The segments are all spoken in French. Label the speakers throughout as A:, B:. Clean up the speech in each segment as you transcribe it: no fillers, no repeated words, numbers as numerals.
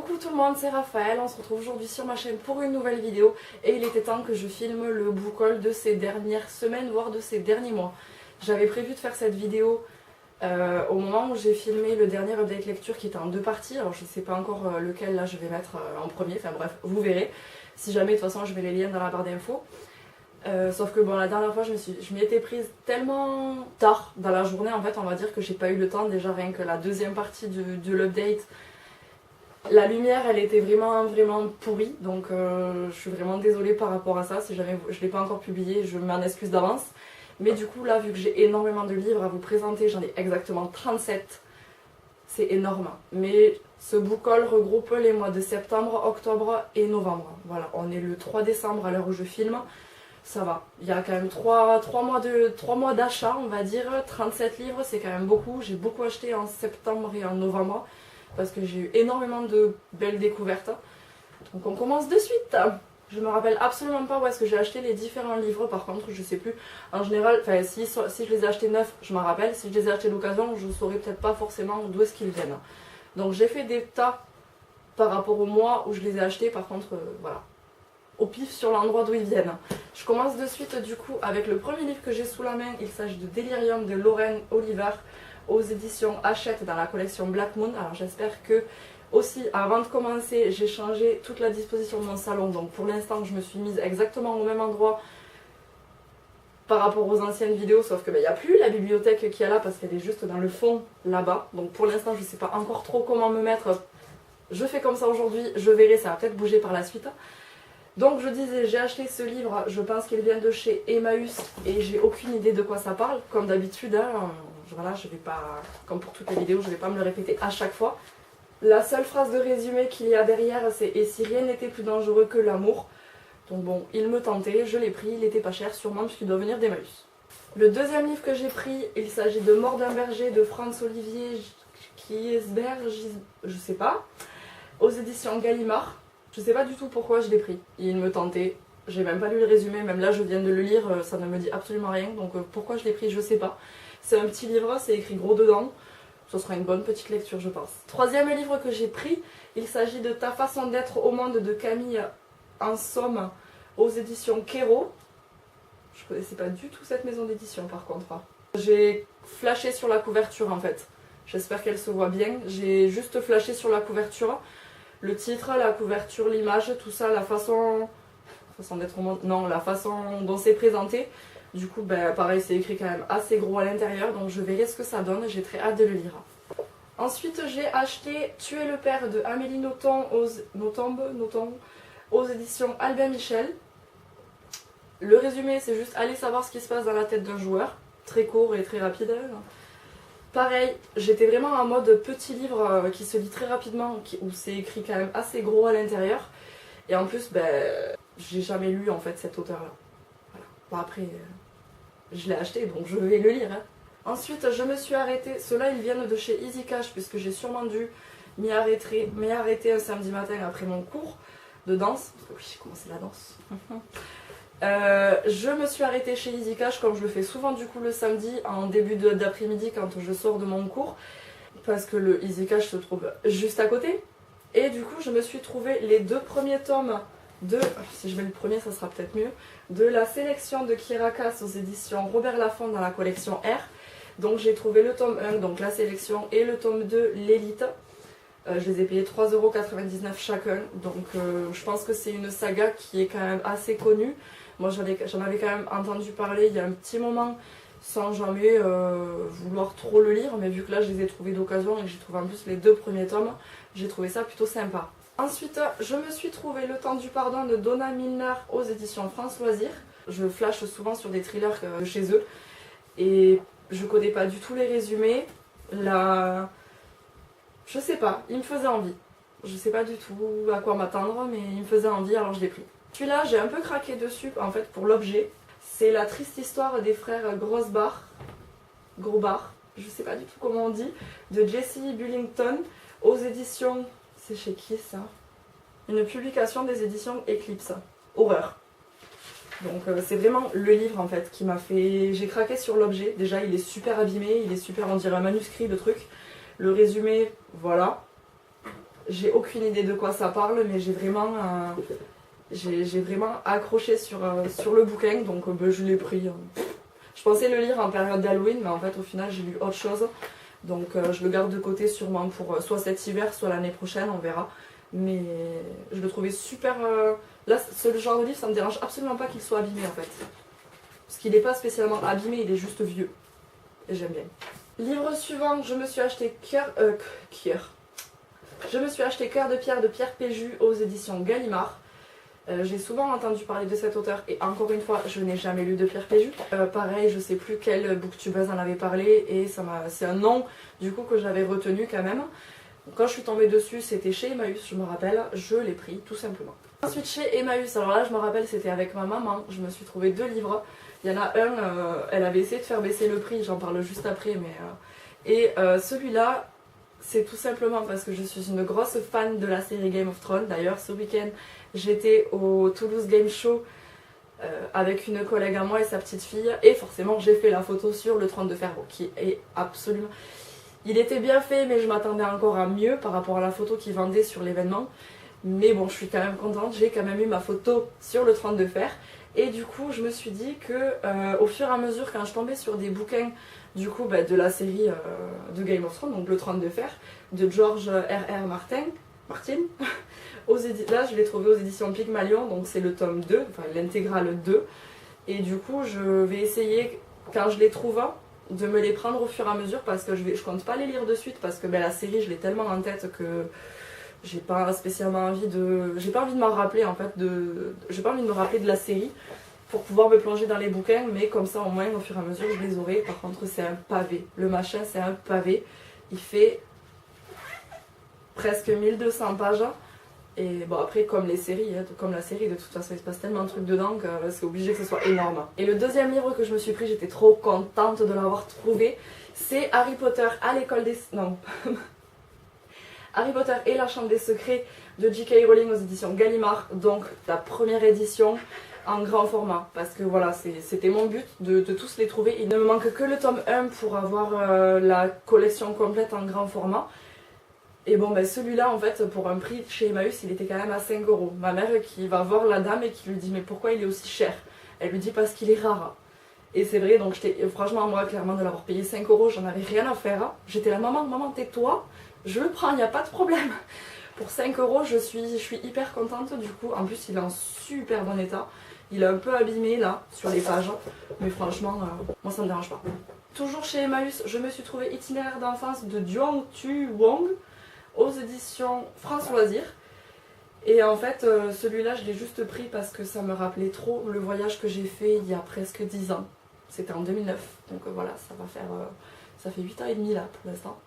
A: Coucou tout le monde, c'est Raphaël, on se retrouve aujourd'hui sur ma chaîne pour une nouvelle vidéo et il était temps que je filme le book haul de ces dernières semaines, voire de ces derniers mois. J'avais prévu de faire cette vidéo au moment où j'ai filmé le dernier update lecture qui était en 2 parties, alors je ne sais pas encore lequel là je vais mettre en premier, enfin bref, vous verrez. Si jamais, de toute façon je mets les liens dans la barre d'infos. Sauf que bon, la dernière fois je m'y étais prise tellement tard dans la journée en fait, on va dire que j'ai pas eu le temps, déjà rien que la deuxième partie de l'update. La lumière elle était vraiment pourrie, donc je suis vraiment désolée par rapport à ça. Si jamais je ne l'ai pas encore publié, je m'en excuse d'avance. Mais du coup là, vu que j'ai énormément de livres à vous présenter, j'en ai exactement 37, c'est énorme. Mais ce book haul regroupe les mois de septembre, octobre et novembre. Voilà, on est le 3 décembre à l'heure où je filme. Ça va, il y a quand même 3 mois d'achat, on va dire. 37 livres, c'est quand même beaucoup. J'ai beaucoup acheté en septembre et en novembre parce que j'ai eu énormément de belles découvertes. Donc on commence de suite. Je me rappelle absolument pas où est-ce que j'ai acheté les différents livres, par contre je sais plus. En général, si je les ai achetés neufs, je m'en rappelle. Si je les ai achetés d'occasion, je saurais peut-être pas forcément d'où est-ce qu'ils viennent. Donc j'ai fait des tas par rapport au mois où je les ai achetés, par contre voilà, au pif sur l'endroit d'où ils viennent. Je commence de suite du coup avec le premier livre que j'ai sous la main. Il s'agit de Delirium de Lauren Oliver aux éditions Hachette dans la collection Black Moon. Alors j'espère que aussi, avant de commencer, j'ai changé toute la disposition de mon salon. Donc pour l'instant, je me suis mise exactement au même endroit par rapport aux anciennes vidéos. Sauf que il n'y a plus la bibliothèque qui est là parce qu'elle est juste dans le fond là-bas. Donc pour l'instant, je ne sais pas encore trop comment me mettre. Je fais comme ça aujourd'hui, je verrai, ça va peut-être bouger par la suite. Donc je disais, j'ai acheté ce livre, je pense qu'il vient de chez Emmaüs et j'ai aucune idée de quoi ça parle. Comme d'habitude, hein, voilà, je vais pas, comme pour toutes les vidéos, je ne vais pas me le répéter à chaque fois. La seule phrase de résumé qu'il y a derrière, c'est « Et si rien n'était plus dangereux que l'amour ?» Donc bon, il me tentait, je l'ai pris, il était pas cher, sûrement puisqu'il doit venir d'Emmaüs. Le deuxième livre que j'ai pris, il s'agit de Mort d'un berger de Franz-Olivier Kiesberg, je sais pas, aux éditions Gallimard. Je sais pas du tout pourquoi je l'ai pris, il me tentait, j'ai même pas lu le résumé, même là je viens de le lire, ça ne me dit absolument rien, donc pourquoi je l'ai pris je sais pas. C'est un petit livre, c'est écrit gros dedans. Ce sera une bonne petite lecture, je pense. Troisième livre que j'ai pris, il s'agit de Ta façon d'être au monde de Camille Ansom aux éditions Kero. Je connaissais pas du tout cette maison d'édition par contre. J'ai flashé sur la couverture en fait. J'espère qu'elle se voit bien. J'ai juste flashé sur la couverture. Le titre, la couverture, l'image, tout ça, la façon d'être au monde. Non, la façon dont c'est présenté. Du coup, pareil, c'est écrit quand même assez gros à l'intérieur, donc je verrai ce que ça donne, j'ai très hâte de le lire. Ensuite, j'ai acheté Tuer le père de Amélie Nothomb aux éditions Albin Michel. Le résumé, c'est juste aller savoir ce qui se passe dans la tête d'un joueur. Très court et très rapide. Pareil, j'étais vraiment en mode petit livre qui se lit très rapidement, où c'est écrit quand même assez gros à l'intérieur. Et en plus, j'ai jamais lu en fait cet auteur-là. Voilà. Bon après, je l'ai acheté donc je vais le lire. Ensuite je me suis arrêtée, ceux-là ils viennent de chez Easy Cash puisque j'ai sûrement dû m'y arrêter un samedi matin après mon cours de danse. Parce que oui, j'ai commencé la danse. Je me suis arrêtée chez Easy Cash comme je le fais souvent du coup le samedi en début d'après-midi quand je sors de mon cours. Parce que le Easy Cash se trouve juste à côté. Et du coup je me suis trouvé les 2 premiers tomes si je mets le premier ça sera peut-être mieux, de la sélection de Kirakas aux éditions Robert Laffont dans la collection R. Donc j'ai trouvé le tome 1, donc la sélection, et le tome 2, l'élite. Je les ai payés 3,99€ chacun, donc je pense que c'est une saga qui est quand même assez connue. Moi j'en avais quand même entendu parler il y a un petit moment sans jamais vouloir trop le lire, mais vu que là je les ai trouvés d'occasion et que j'ai trouvé en plus les 2 premiers tomes, j'ai trouvé ça plutôt sympa. Ensuite, je me suis trouvé Le temps du pardon de Donna Milner aux éditions France Loisirs. Je flash souvent sur des thrillers chez eux et je connais pas du tout les résumés. Je sais pas, il me faisait envie. Je sais pas du tout à quoi m'attendre, mais il me faisait envie alors je l'ai pris. Celui-là, j'ai un peu craqué dessus en fait pour l'objet. C'est La triste histoire des frères Grosbach, je sais pas du tout comment on dit, de Jessie Bullington aux éditions. C'est chez qui ça? Une publication des éditions Eclipse. Horreur. Donc c'est vraiment le livre en fait qui m'a fait... J'ai craqué sur l'objet. Déjà il est super abîmé, il est super, on dirait un manuscrit le truc. Le résumé, voilà. J'ai aucune idée de quoi ça parle, mais j'ai vraiment accroché sur le bouquin, donc je l'ai pris. Je pensais le lire en période d'Halloween, mais en fait au final j'ai lu autre chose. Donc je le garde de côté sûrement pour soit cet hiver, soit l'année prochaine, on verra. Mais je le trouvais super... Là, ce genre de livre, ça me dérange absolument pas qu'il soit abîmé en fait. Parce qu'il n'est pas spécialement abîmé, il est juste vieux. Et j'aime bien. Livre suivant, je me suis acheté Je me suis acheté Cœur de Pierre Péju aux éditions Gallimard. J'ai souvent entendu parler de cet auteur et encore une fois, je n'ai jamais lu de Pierre Péju. Pareil, je sais plus quelle booktubeuse en avait parlé et c'est un nom du coup que j'avais retenu quand même. Quand je suis tombée dessus, c'était chez Emmaüs, je me rappelle, je l'ai pris tout simplement. Ensuite chez Emmaüs, alors là je me rappelle, c'était avec ma maman, je me suis trouvé 2 livres. Il y en a un, elle avait essayé de faire baisser le prix, j'en parle juste après, mais... celui-là, c'est tout simplement parce que je suis une grosse fan de la série Game of Thrones. D'ailleurs, ce week-end, j'étais au Toulouse Game Show avec une collègue à moi et sa petite fille. Et forcément, j'ai fait la photo sur le trône de fer, qui est absolument... Il était bien fait, mais je m'attendais encore à mieux par rapport à la photo qu'ils vendaient sur l'événement. Mais bon, je suis quand même contente, j'ai quand même eu ma photo sur le trône de fer. Et du coup, je me suis dit que au fur et à mesure, quand je tombais sur des bouquins du coup, de la série de Game of Thrones, donc Le Trône de Fer, de George R.R. Martin. Là, je l'ai trouvé aux éditions Pygmalion, donc c'est le tome 2, enfin l'intégrale 2. Et du coup, je vais essayer, quand je les trouve, de me les prendre au fur et à mesure, parce que je compte pas les lire de suite, parce que la série, je l'ai tellement en tête que j'ai pas spécialement envie de... J'ai pas envie de m'en rappeler, en fait, j'ai pas envie de me rappeler de la série, pour pouvoir me plonger dans les bouquins, mais comme ça au moins au fur et à mesure je les aurai. Par contre c'est un pavé, le machin c'est un pavé, il fait presque 1200 pages et bon après comme les séries, comme la série de toute façon il se passe tellement de trucs dedans que c'est obligé que ce soit énorme. Et le deuxième livre que je me suis pris, j'étais trop contente de l'avoir trouvé, c'est Harry Potter à l'école des... non Harry Potter et la Chambre des Secrets de J.K. Rowling aux éditions Gallimard, donc la première édition en grand format, parce que voilà, c'était mon but de tous les trouver. Il ne me manque que le tome 1 pour avoir la collection complète en grand format. Et bon, celui-là, en fait, pour un prix chez Emmaüs, il était quand même à 5 €. Ma mère qui va voir la dame et qui lui dit « Mais pourquoi il est aussi cher ?» Elle lui dit « Parce qu'il est rare. » Et c'est vrai, donc franchement, moi, clairement, de l'avoir payé 5 €, j'en avais rien à faire. J'étais là « Maman, tais-toi, je le prends, il n'y a pas de problème. » Pour 5 €, je suis hyper contente du coup. En plus, il est en super bon état. Il est un peu abîmé là, sur les pages. Mais franchement, moi ça me dérange pas. Toujours chez Emmaüs, je me suis trouvé Itinéraire d'enfance de Duong Tu Wong aux éditions France Loisirs. Et en fait, celui-là, je l'ai juste pris parce que ça me rappelait trop le voyage que j'ai fait il y a presque 10 ans. C'était en 2009. Donc voilà, ça fait 8 ans et demi là pour l'instant.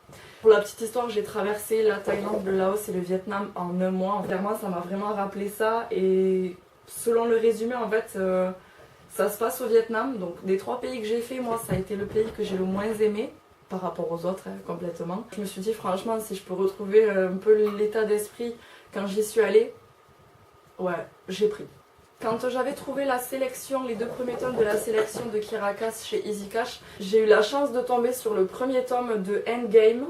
A: Pour la petite histoire, j'ai traversé la Thaïlande, le Laos et le Vietnam en un mois. Clairement, ça m'a vraiment rappelé ça. Et selon le résumé, en fait, ça se passe au Vietnam. Donc des 3 pays que j'ai fait, moi, ça a été le pays que j'ai le moins aimé par rapport aux autres, complètement. Je me suis dit, franchement, si je peux retrouver un peu l'état d'esprit quand j'y suis allée, ouais, j'ai pris. Quand j'avais trouvé la sélection, les 2 premiers tomes de la sélection de Kirakas chez Easy Cash, j'ai eu la chance de tomber sur le premier tome de Endgame,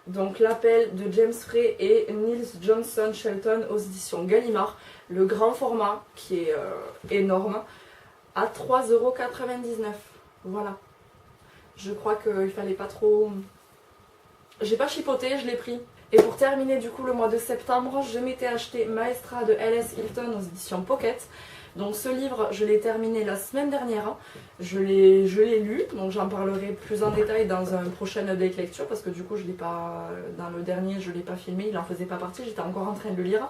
A: donc l'appel de James Frey et Niels Johnson Shelton aux éditions Gallimard, le grand format qui est énorme, à 3,99 €. Voilà. Je crois qu'il fallait pas trop... J'ai pas chipoté, je l'ai pris. Et pour terminer du coup le mois de septembre, je m'étais acheté Maestra de L.S. Hilton aux éditions Pocket. Donc ce livre, je l'ai terminé la semaine dernière, je l'ai lu, donc j'en parlerai plus en détail dans un prochain update lecture parce que du coup je l'ai pas, dans le dernier je l'ai pas filmé, il en faisait pas partie, j'étais encore en train de le lire.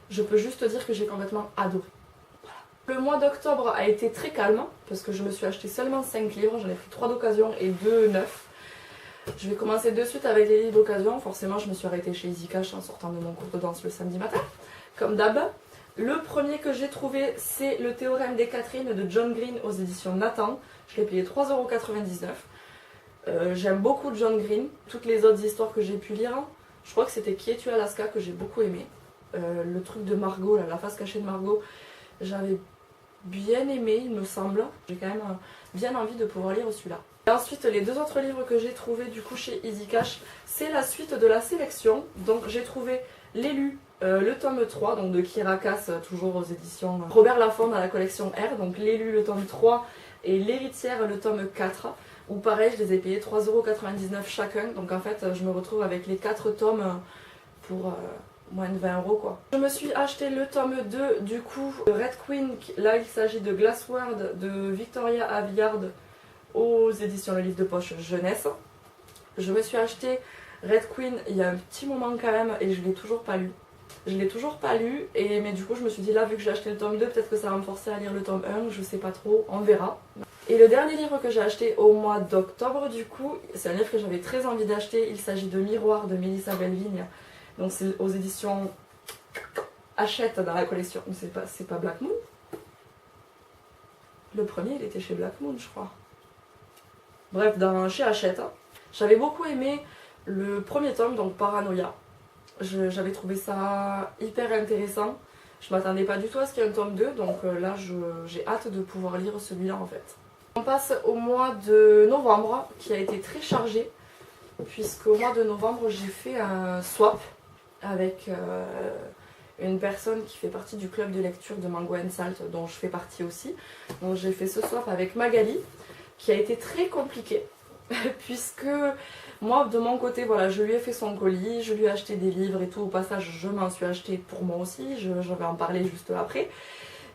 A: Je peux juste dire que j'ai complètement adoré. Voilà. Le mois d'octobre a été très calme parce que je me suis acheté seulement 5 livres, j'en ai pris 3 d'occasion et 2 neufs. Je vais commencer de suite avec les livres d'occasion, forcément je me suis arrêtée chez Easy Cash en sortant de mon cours de danse le samedi matin, comme d'hab. Le premier que j'ai trouvé, c'est Le Théorème des Catherine de John Green aux éditions Nathan. Je l'ai payé 3,99 €. J'aime beaucoup John Green. Toutes les autres histoires que j'ai pu lire, je crois que c'était Qui es-tu Alaska que j'ai beaucoup aimé. Le truc de Margot, la face cachée de Margot, j'avais bien aimé, il me semble. J'ai quand même bien envie de pouvoir lire celui-là. Et ensuite, les 2 autres livres que j'ai trouvés du coup chez Easy Cash, c'est la suite de la sélection. Donc j'ai trouvé L'élu, le tome 3, donc de Kira Cass, toujours aux éditions Robert Laffont dans la collection R, donc l'élu, le tome 3, et l'héritière, le tome 4, où pareil, je les ai payés 3,99€ chacun, donc en fait, je me retrouve avec les 4 tomes pour moins de 20€ quoi. Je me suis acheté le tome 2 du coup de Red Queen, là il s'agit de Glassword de Victoria Aveyard aux éditions Le Livre de Poche Jeunesse. Je me suis acheté Red Queen il y a un petit moment quand même et je l'ai toujours pas lu. Je l'ai toujours pas lu, mais du coup je me suis dit là vu que j'ai acheté le tome 2, peut-être que ça va me forcer à lire le tome 1, je sais pas trop, on verra. Et le dernier livre que j'ai acheté au mois d'octobre du coup, c'est un livre que j'avais très envie d'acheter, il s'agit de Miroir de Mélissa Belvigne. Donc c'est aux éditions Hachette dans la collection, c'est pas Black Moon. Le premier il était chez Black Moon je crois. Bref, chez Hachette. J'avais beaucoup aimé le premier tome, donc Paranoia. J'avais trouvé ça hyper intéressant. Je m'attendais pas du tout à ce qu'il y ait un tome 2, donc là j'ai hâte de pouvoir lire celui-là en fait. On passe au mois de novembre qui a été très chargé, puisqu'au mois de novembre j'ai fait un swap avec une personne qui fait partie du club de lecture de Mango & Salt, dont je fais partie aussi. Donc j'ai fait ce swap avec Magali, qui a été très compliqué, puisque moi de mon côté, voilà, je lui ai fait son colis, je lui ai acheté des livres et tout, au passage je m'en suis acheté pour moi aussi, je vais en parler juste après.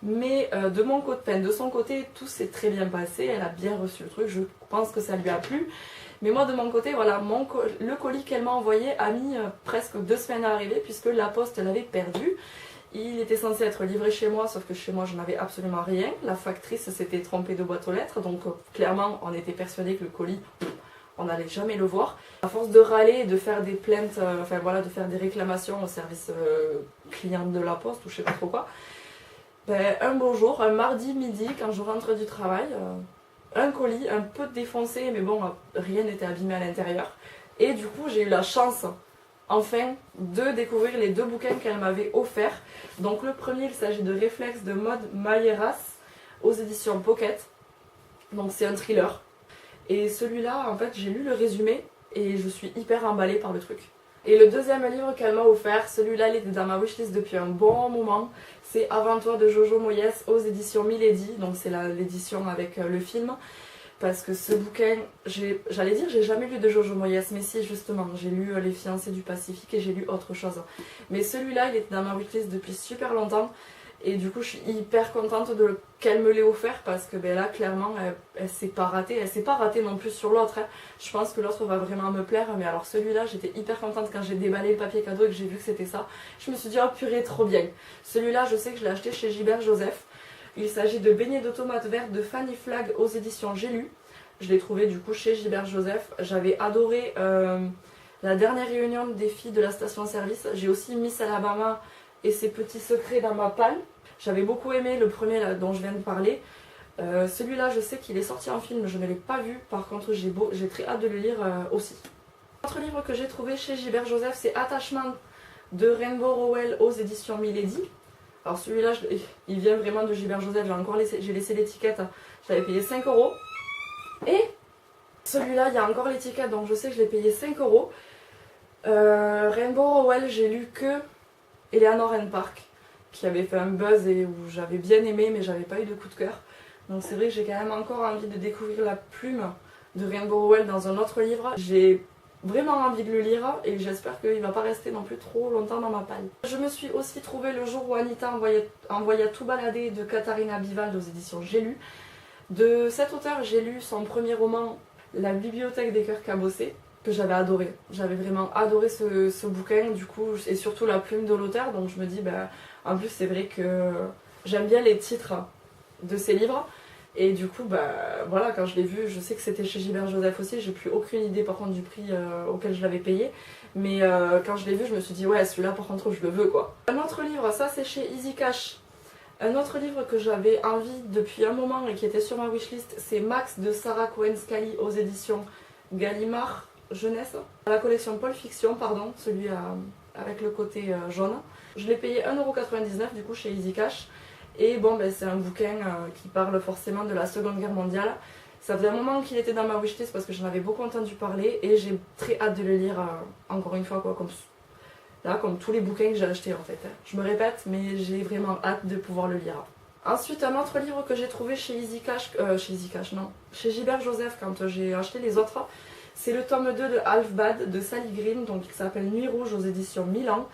A: Mais de son côté, tout s'est très bien passé, elle a bien reçu le truc, je pense que ça lui a plu. Mais moi de mon côté, voilà, le colis qu'elle m'a envoyé a mis presque 2 semaines à arriver puisque la poste l'avait perdu. Il était censé être livré chez moi, sauf que chez moi je n'avais absolument rien. La factrice s'était trompée de boîte aux lettres, donc clairement on était persuadé que le colis, on n'allait jamais le voir. À force de râler et de faire des plaintes, enfin voilà, de faire des réclamations au service client de la poste ou je sais pas trop quoi, ben, un beau jour, un mardi midi, quand je rentre du travail, un colis un peu défoncé, mais bon, rien n'était abîmé à l'intérieur. Et du coup, j'ai eu la chance, enfin, de découvrir les 2 bouquins qu'elle m'avait offerts. Donc le premier, il s'agit de Réflexe de Maud Mayeras aux éditions Pocket. Donc c'est un thriller. Et celui-là, en fait, j'ai lu le résumé et je suis hyper emballée par le truc. Et le deuxième livre qu'elle m'a offert, celui-là, il était dans ma wishlist depuis un bon moment. C'est Avant toi de Jojo Moyes aux éditions Milady, donc c'est l'édition avec le film. Parce que ce bouquin, j'allais dire j'ai jamais lu de Jojo Moyes, mais si justement, j'ai lu Les Fiancés du Pacifique et j'ai lu autre chose. Mais celui-là, il était dans ma wishlist depuis super longtemps. Et du coup, je suis hyper contente qu'elle me l'ait offert parce que ben là, clairement, elle s'est pas ratée. Elle s'est pas ratée non plus sur l'autre. Hein. Je pense que l'autre va vraiment me plaire. Mais alors celui-là, j'étais hyper contente quand j'ai déballé le papier cadeau et que j'ai vu que c'était ça. Je me suis dit, oh purée, trop bien. Celui-là, je sais que je l'ai acheté chez Gilbert Joseph. Il s'agit de Beignets de tomates vertes de Fanny Flagg aux éditions J'ai lu. Je l'ai trouvé du coup chez Gilbert Joseph. J'avais adoré la dernière réunion des filles de la station-service. J'ai aussi Miss Alabama et ses petits secrets dans ma palle. J'avais beaucoup aimé le premier là, dont je viens de parler. Celui-là, je sais qu'il est sorti en film, je ne l'ai pas vu. Par contre, j'ai très hâte de le lire aussi. L'autre livre que j'ai trouvé chez Gilbert Joseph, c'est Attachement de Rainbow Rowell aux éditions Milady. Alors celui-là, il vient vraiment de Gilbert Joseph. J'ai laissé l'étiquette, je l'avais payé 5€. Et celui-là, il y a encore l'étiquette, donc je sais que je l'ai payé 5€. Rainbow Rowell, j'ai lu que Eleanor and Park, qui avait fait un buzz et où j'avais bien aimé, mais j'avais pas eu de coup de cœur. Donc c'est vrai que j'ai quand même encore envie de découvrir la plume de Rainbow Rowell dans un autre livre. J'ai vraiment envie de le lire et j'espère qu'il va pas rester non plus trop longtemps dans ma palle. Je me suis aussi trouvé Le jour où Anita envoya tout balader de Katharina Bivald aux éditions J'ai lu. De cet auteur, j'ai lu son premier roman, La bibliothèque des cœurs cabossés, que j'avais adoré. J'avais vraiment adoré ce bouquin, du coup, et surtout la plume de l'auteur, donc je me dis, bah, en plus c'est vrai que j'aime bien les titres de ces livres, et du coup, bah, voilà, quand je l'ai vu, je sais que c'était chez Gilbert Joseph aussi, j'ai plus aucune idée par contre du prix auquel je l'avais payé, mais quand je l'ai vu, je me suis dit, ouais, celui-là par contre, je le veux, quoi. Un autre livre, ça c'est chez Easy Cash. Un autre livre que j'avais envie depuis un moment et qui était sur ma wishlist, c'est Max de Sarah Cohen-Scally aux éditions Gallimard Jeunesse. La collection Paul Fiction, pardon, celui avec le côté jaune. Je l'ai payé 1,99€ du coup chez Easy Cash. Et bon, ben, c'est un bouquin qui parle forcément de la Seconde Guerre mondiale. Ça faisait un moment qu'il était dans ma wishlist parce que j'en avais beaucoup entendu parler et j'ai très hâte de le lire encore une fois, quoi, comme Là, comme tous les bouquins que j'ai achetés en fait. Je me répète, mais j'ai vraiment hâte de pouvoir le lire. Ensuite, un autre livre que j'ai trouvé chez Easy Cash, non, chez Gilbert Joseph quand j'ai acheté les autres, c'est le tome 2 de Half Bad de Sally Green, donc il s'appelle Nuit Rouge aux éditions Milan.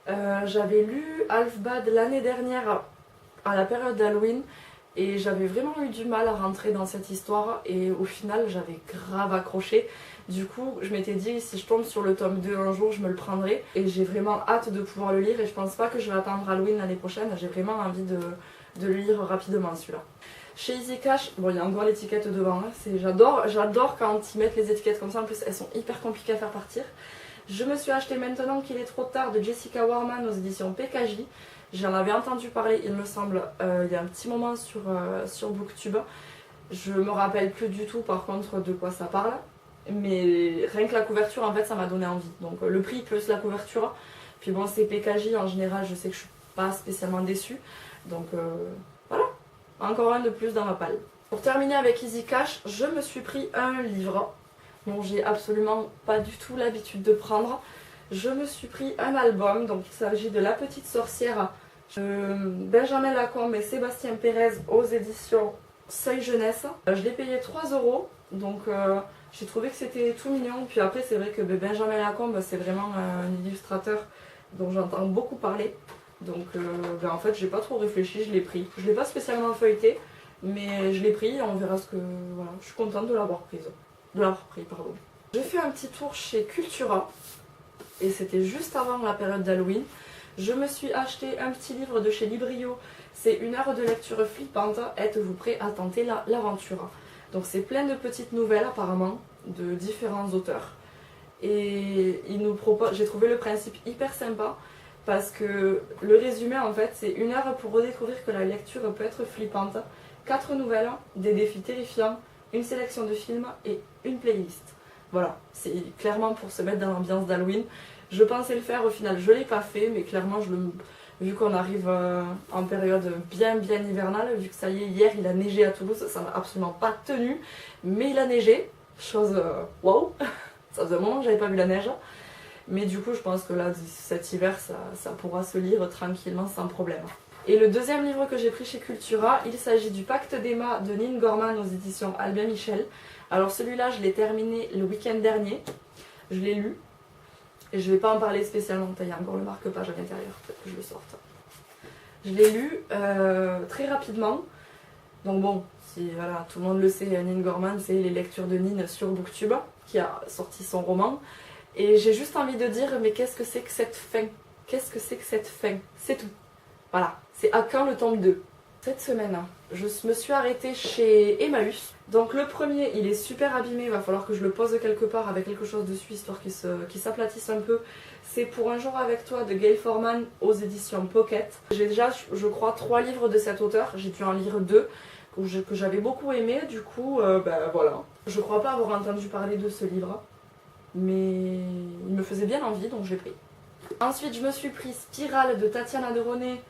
A: J'avais lu Half Bad l'année dernière à la période d'Halloween et j'avais vraiment eu du mal à rentrer dans cette histoire et au final j'avais grave accroché. Du coup je m'étais dit si je tombe sur le tome 2 un jour je me le prendrai et j'ai vraiment hâte de pouvoir le lire et je pense pas que je vais attendre Halloween l'année prochaine, j'ai vraiment envie de le lire rapidement celui-là. Chez Easy Cash, bon il y a encore l'étiquette devant, hein, j'adore quand ils mettent les étiquettes comme ça, en plus elles sont hyper compliquées à faire partir. Je me suis acheté Maintenant qu'il est trop tard de Jessica Warman aux éditions PKJ. J'en avais entendu parler, il me semble, il y a un petit moment sur Booktube. Je me rappelle plus du tout par contre de quoi ça parle. Mais rien que la couverture, en fait, ça m'a donné envie. Donc le prix plus la couverture. Puis bon, c'est PKJ, en général, je sais que je suis pas spécialement déçue. Donc voilà, encore un de plus dans ma palle. Pour terminer avec Easy Cash, je me suis pris un livre dont j'ai absolument pas du tout l'habitude de prendre. Je me suis pris un album, donc il s'agit de La Petite Sorcière de Benjamin Lacombe et Sébastien Pérez aux éditions Seuil Jeunesse. Je l'ai payé 3 €, donc j'ai trouvé que c'était tout mignon. Puis après c'est vrai que Benjamin Lacombe c'est vraiment un illustrateur dont j'entends beaucoup parler. Donc en fait j'ai pas trop réfléchi, je l'ai pris. Je l'ai pas spécialement feuilleté, mais je l'ai pris et on verra ce que... Voilà, je suis contente de l'avoir prise. J'ai fait un petit tour chez Cultura et c'était juste avant la période d'Halloween. Je me suis acheté un petit livre de chez Librio, c'est une heure de lecture flippante, êtes-vous prêt à tenter l'aventure? Donc c'est plein de petites nouvelles apparemment de différents auteurs et il nous propose, j'ai trouvé le principe hyper sympa parce que le résumé en fait c'est une heure pour redécouvrir que la lecture peut être flippante, 4 nouvelles, des défis terrifiants, une sélection de films et une playlist. Voilà, c'est clairement pour se mettre dans l'ambiance d'Halloween. Je pensais le faire, au final je ne l'ai pas fait, mais clairement vu qu'on arrive en période bien hivernale, vu que ça y est, hier il a neigé à Toulouse, ça m'a absolument pas tenu, mais il a neigé, chose waouh, ça faisait un moment que j'avais pas vu la neige. Mais du coup je pense que là cet hiver ça pourra se lire tranquillement sans problème. Et le deuxième livre que j'ai pris chez Cultura, il s'agit du Pacte d'Emma de Nin Gorman aux éditions Albin Michel. Alors celui-là, je l'ai terminé le week-end dernier, je l'ai lu, et je ne vais pas en parler spécialement, il y a encore le marque-page à l'intérieur, peut-être que je le sorte. Je l'ai lu très rapidement, donc bon, si voilà, tout le monde le sait, Nin Gorman, c'est les lectures de Nin sur Booktube, qui a sorti son roman, et j'ai juste envie de dire, mais qu'est-ce que c'est que cette fin? Qu'est-ce que c'est que cette fin? C'est tout. Voilà, c'est à quand le tome 2? Cette semaine, je me suis arrêtée chez Emmaüs. Donc le premier, il est super abîmé, il va falloir que je le pose quelque part avec quelque chose dessus, histoire qu'il s'aplatisse un peu. C'est Pour un jour avec toi de Gail Forman aux éditions Pocket. J'ai déjà, je crois, 3 livres de cet auteur, j'ai dû en lire 2 que j'avais beaucoup aimé, du coup, voilà. Je crois pas avoir entendu parler de ce livre, mais il me faisait bien envie, donc je l'ai pris. Ensuite, je me suis pris Spirale de Tatiana de Rosné,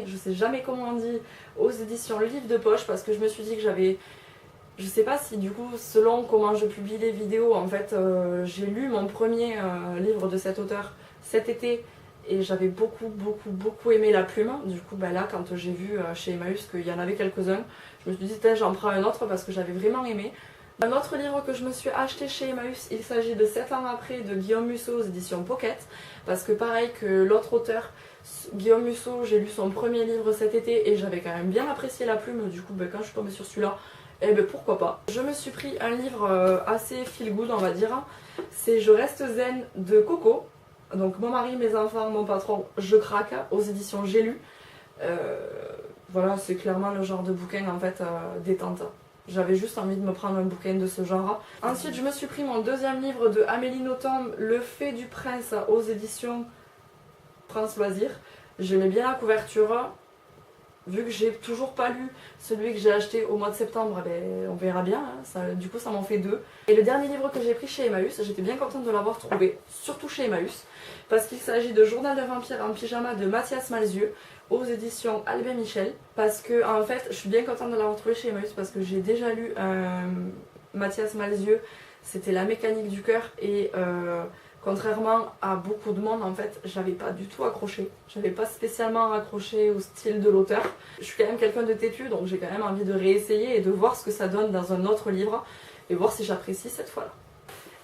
A: je sais jamais comment on dit, aux éditions Le Livre de Poche, parce que je me suis dit que j'avais... Je sais pas si du coup, selon comment je publie les vidéos, en fait, j'ai lu mon premier livre de cet auteur cet été, et j'avais beaucoup aimé la plume. Du coup, là, quand j'ai vu chez Emmaüs qu'il y en avait quelques-uns, je me suis dit, j'en prends un autre parce que j'avais vraiment aimé. Un autre livre que je me suis acheté chez Emmaüs, il s'agit de 7 ans après de Guillaume Musso aux éditions Pocket, parce que pareil que l'autre auteur, Guillaume Musso, j'ai lu son premier livre cet été et j'avais quand même bien apprécié la plume, du coup quand je suis tombée sur celui-là, pourquoi pas. Je me suis pris un livre assez feel good on va dire, c'est Je reste zen de Coco, donc Mon mari, mes enfants, mon patron, je craque, aux éditions J'ai lu. Voilà, c'est clairement le genre de bouquin en fait détente. J'avais juste envie de me prendre un bouquin de ce genre. Ensuite, je me suis pris mon deuxième livre de Amélie Nothomb, Le Fait du Prince, aux éditions France Loisirs. J'aimais bien la couverture. Vu que j'ai toujours pas lu celui que j'ai acheté au mois de septembre, on verra bien. Du coup, ça m'en fait 2. Et le dernier livre que j'ai pris chez Emmaüs, j'étais bien contente de l'avoir trouvé, surtout chez Emmaüs, parce qu'il s'agit de Journal d'un vampire en pyjama de Mathias Malzieu, aux éditions Albin Michel, parce que en fait je suis bien contente de l'avoir trouvé chez Emmaüs parce que j'ai déjà lu Mathias Malzieu, c'était La mécanique du cœur et Contrairement à beaucoup de monde, en fait, j'avais pas du tout accroché. J'avais pas spécialement accroché au style de l'auteur. Je suis quand même quelqu'un de têtu, donc j'ai quand même envie de réessayer et de voir ce que ça donne dans un autre livre et voir si j'apprécie cette fois-là.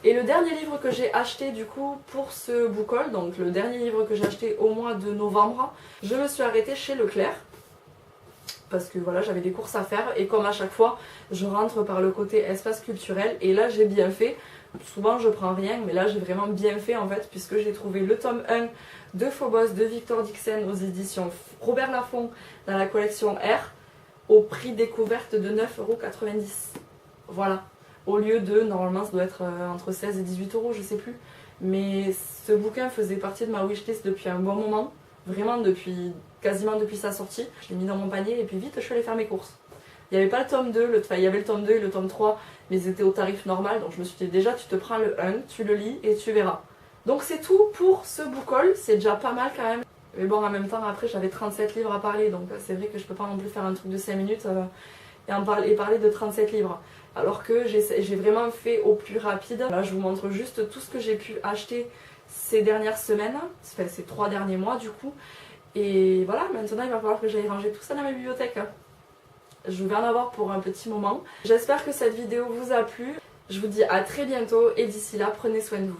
A: Et le dernier livre que j'ai acheté du coup pour ce book haul, donc le dernier livre que j'ai acheté au mois de novembre, je me suis arrêtée chez Leclerc. Parce que voilà, j'avais des courses à faire et comme à chaque fois, je rentre par le côté espace culturel et là j'ai bien fait. Souvent je prends rien, mais là j'ai vraiment bien fait en fait, puisque j'ai trouvé le tome 1 de Phobos de Victor Dixon aux éditions Robert Laffont dans la collection R au prix découverte de 9,90 €. Voilà, au lieu de, normalement ça doit être entre 16 et 18 €, je sais plus. Mais ce bouquin faisait partie de ma wishlist depuis un bon moment, vraiment quasiment depuis sa sortie. Je l'ai mis dans mon panier et puis vite je suis allée faire mes courses. Il n'y avait pas le tome 2, il y avait le tome 2 et le tome 3, mais ils étaient au tarif normal, donc je me suis dit déjà tu te prends le 1, tu le lis et tu verras. Donc c'est tout pour ce book haul, c'est déjà pas mal quand même. Mais bon, en même temps après j'avais 37 livres à parler, donc c'est vrai que je peux pas non plus faire un truc de 5 minutes et parler de 37 livres. Alors que j'ai vraiment fait au plus rapide. Là je vous montre juste tout ce que j'ai pu acheter ces dernières semaines, enfin ces 3 derniers mois du coup. Et voilà, maintenant il va falloir que j'aille ranger tout ça dans ma bibliothèque. Je vais en avoir pour un petit moment. J'espère que cette vidéo vous a plu. Je vous dis à très bientôt et d'ici là, prenez soin de vous.